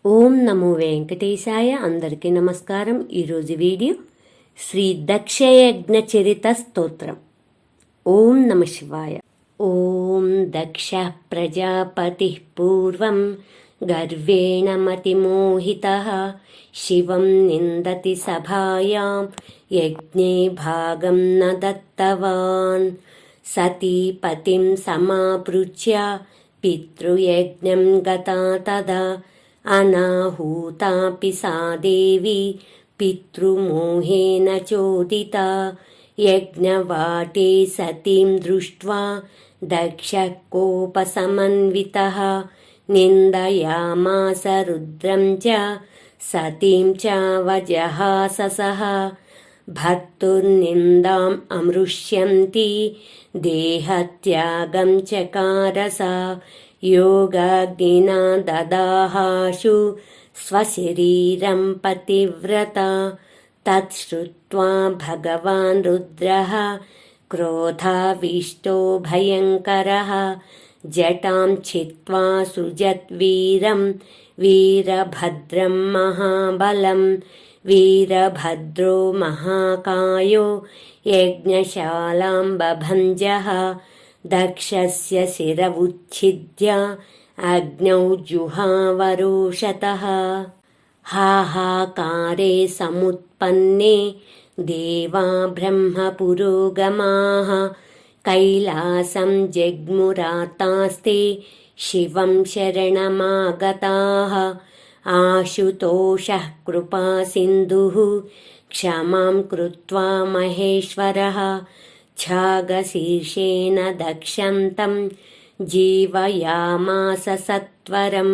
ఓం నమో వెంకటేశాయ. అందరికీ నమస్కారం. ఈరోజు వీడియో శ్రీ దక్షయజ్ఞ చరిత స్తోత్రం. ఓం నమ శివాయ. ఓం దక్ష ప్రజాపతి పూర్వం గర్వేణ మతిమోహితః శివం నిందతి సభాయాం యజ్ఞే భాగం న దత్తవాన్ సతీపతిం సమాపృచ్య పితృయజ్ఞం గతా తదా అనాహూతాపి సా దేవి పితృమోహేన చోదితా యజ్ఞవాటే సతీం దృష్ట్వా దక్షః కోపసమన్వితః నిందయామాస రుద్రం చ సతీం చావజహాససః భర్తుర్నిందాం అమృష్యంతి దేహత్యాగం చకార సా యోగాగ్నినా దదాహాశు స్వశరీరం పతివ్రత తచ్శ్రుత్వా భగవాన్ రుద్రః క్రోధావిష్టో భయంకరః జటాం చిత్వా సృజత్ వీరం వీరభద్రం మహాబలం వీరభద్రో మహాకాయో యజ్ఞశాలాం బభంజః దక్షస్య శిరవుచ్ఛిద్య అగ్నౌ జుహావరోషతః హాహాకారే సముత్పన్నే దేవా బ్రహ్మ పురోగమాః కైలాసం జగ్మురాతాస్తే శివం శరణమాగతాః ఆశుతోషః కృపాసింధుః క్షమాం కృత్వా మహేశ్వరः ఛాగశీర్షేణ దక్షం తం జీవయామాస సత్వరం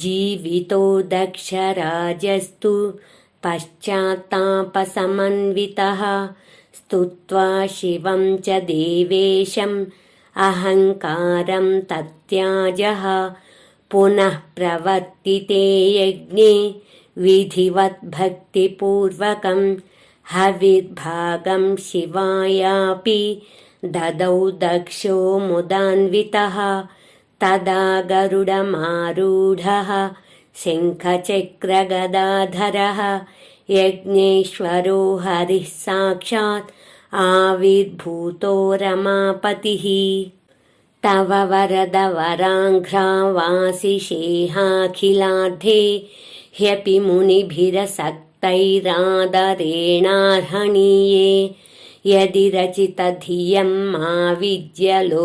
జీవితో దక్షరాజస్తు పశ్చాత్తాపసమన్వితః స్తుత్వా శివం చ దేవేశం అహంకారం తత్యాజః పునః ప్రవర్తితే యజ్ఞే విధివత్ భక్తిపూర్వకం హవిర్భాగం శివాయాపి దదౌ దక్షో ముదాన్వితః తదా గరుడమారూఢః శంఖచక్రగదాధరः యజ్ఞేశ్వరో హరిః సాక్షాత్ ఆవిర్భూతో రమాపతిః తవ వరద వరాంఘ్రావాసిషేహాఖిలార్థే హ్యపి మునిభిరసక్తైరాదరేణార్హణీయే యది రచితధియం మా విద్యలోకోపవిద్ధం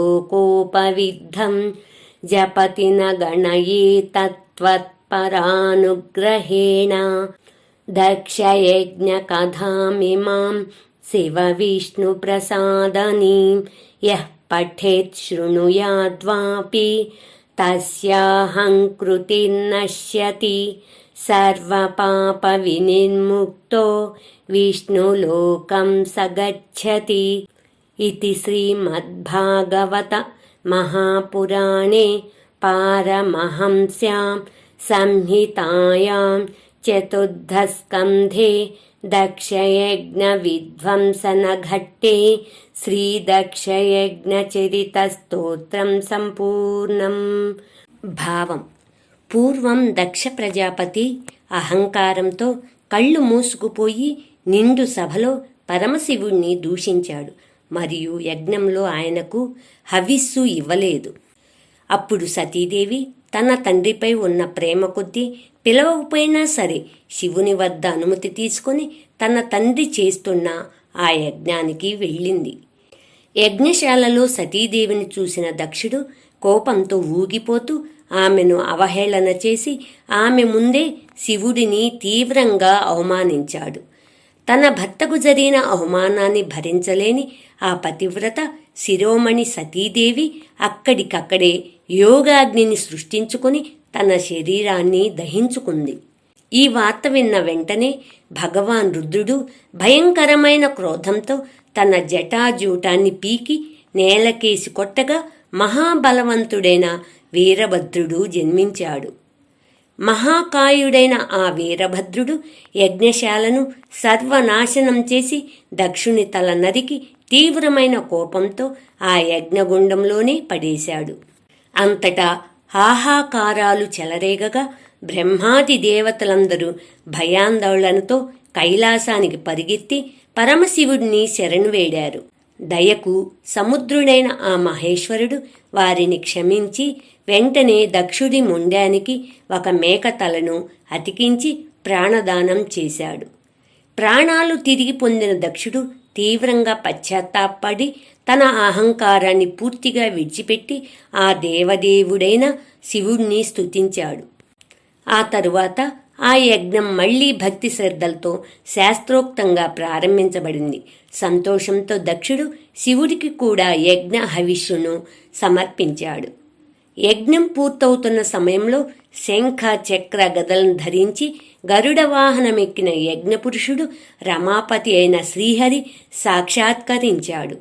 జపతి న గణయే తత్వత్పరానుగ్రహేణ దక్షయజ్ఞకథామిమాం శివ విష్ణు ప్రసాదనీం యః పఠేత్ శృణుయాద్వాపి తస్యాహం కృతిర్నశ్యతి సర్వపాప వినిర్ముక్తో విష్ణులోకం సగచ్చతి. ఇతి శ్రీమద్భాగవత మహాపురాణే పారమహంస్యాం సంహితాయాం చతుర్థస్కంధే దక్షయజ్ఞ విధ్వంసనఘట్టే శ్రీదక్షయజ్ఞ చరిత స్తోత్రం సంపూర్ణం. భావం: పూర్వం దక్ష ప్రజాపతి అహంకారంతో కళ్ళు మూసుకుపోయి నిండు సభలో పరమశివుణ్ణి దూషించాడు మరియు యజ్ఞంలో ఆయనకు హవిస్సు ఇవ్వలేదు. అప్పుడు సతీదేవి తన తండ్రిపై ఉన్న ప్రేమ కొద్దీ పిలవకపోయినా సరే శివుని వద్ద అనుమతి తీసుకుని తన తండ్రి చేస్తున్న ఆ యజ్ఞానికి వెళ్ళింది. యజ్ఞశాలలో సతీదేవిని చూసిన దక్షుడు కోపంతో ఊగిపోతూ ఆమెను అవహేళన చేసి ఆమె ముందే శివుడిని తీవ్రంగా అవమానించాడు. తన భర్తకు జరిగిన అవమానాన్ని భరించలేని ఆ పతివ్రత శిరోమణి సతీదేవి అక్కడికక్కడే యోగాగ్నిని సృష్టించుకుని తన శరీరాన్ని దహించుకుంది. ఈ వార్త విన్న వెంటనే భగవాన్ రుద్రుడు భయంకరమైన క్రోధంతో తన జటాజూటాన్ని పీకి నేలకేసి కొట్టగా మహాబలవంతుడైన వీరభద్రుడు జన్మించాడు. మహాకాయుడైన ఆ వీరభద్రుడు యజ్ఞశాలను సర్వనాశనం చేసి దక్షుని తల నరికి తీవ్రమైన కోపంతో ఆ యజ్ఞగుండంలోనే పడేశాడు. అంతటా హాహాకారాలు చెలరేగగా బ్రహ్మాది దేవతలందరూ భయాందోళనతో కైలాసానికి పరిగెత్తి పరమశివుడిని శరణు వేడారు. దయకు సముద్రుడైన ఆ మహేశ్వరుడు వారిని క్షమించి వెంటనే దక్షుడి ముండానికి ఒక మేక తలను అతికించి ప్రాణదానం చేశాడు. ప్రాణాలు తిరిగి పొందిన దక్షుడు తీవ్రంగా పశ్చాత్తాపడి తన అహంకారాన్ని పూర్తిగా విడిచిపెట్టి ఆ దేవదేవుడైన శివుణ్ణి స్తుతించాడు. ఆ తరువాత ఆ యజ్ఞం మళ్లీ భక్తి శ్రద్ధలతో శాస్త్రోక్తంగా ప్రారంభించబడింది. సంతోషంతో దక్షుడు శివుడికి కూడా యజ్ఞ హవిష్యును సమర్పించాడు. యజ్ఞం పూర్తవుతున్న సమయంలో శంఖ చక్ర గదలను ధరించి గరుడ వాహనమెక్కిన యజ్ఞపురుషుడు రమాపతి అయిన శ్రీహరి సాక్షాత్కరించాడు.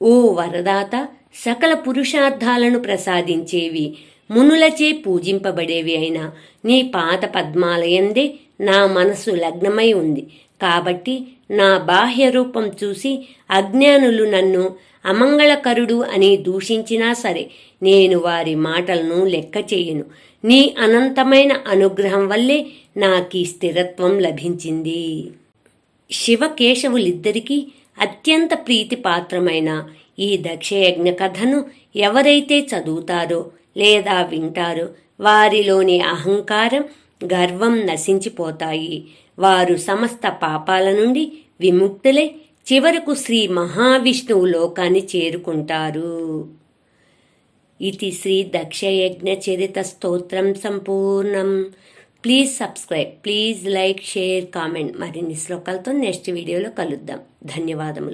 ఓ వరదాత, సకల పురుషార్థాలను ప్రసాదించేవి, మునులచే పూజింపబడేవి అయిన నీ పాద పద్మాలయందే నా మనసు లగ్నమై ఉంది. కాబట్టి నా బాహ్య రూపం చూసి అజ్ఞానులు నన్ను అమంగళకరుడు అని దూషించినా సరే నేను వారి మాటలను లెక్క చేయను. నీ అనంతమైన అనుగ్రహం వల్లే నాకీ స్థిరత్వం లభించింది. శివకేశవులిద్దరికీ అత్యంత ప్రీతిపాత్రమైన ఈ దక్షయజ్ఞ కథను ఎవరైతే చదువుతారో లేదా వింటారో వారిలోని అహంకారం, గర్వం నశించిపోతాయి. వారు సమస్త పాపాల నుండి విముక్తులై చివరకు శ్రీ మహావిష్ణువు లోకాన్ని చేరుకుంటారు. ఇది శ్రీ దక్షయజ్ఞ చరిత స్తోత్రం సంపూర్ణం. Please subscribe, please like, share, comment. మరిన్ని శ్లోకాలతో నెక్స్ట్ వీడియోలో కలుద్దాం. ధన్యవాదములు.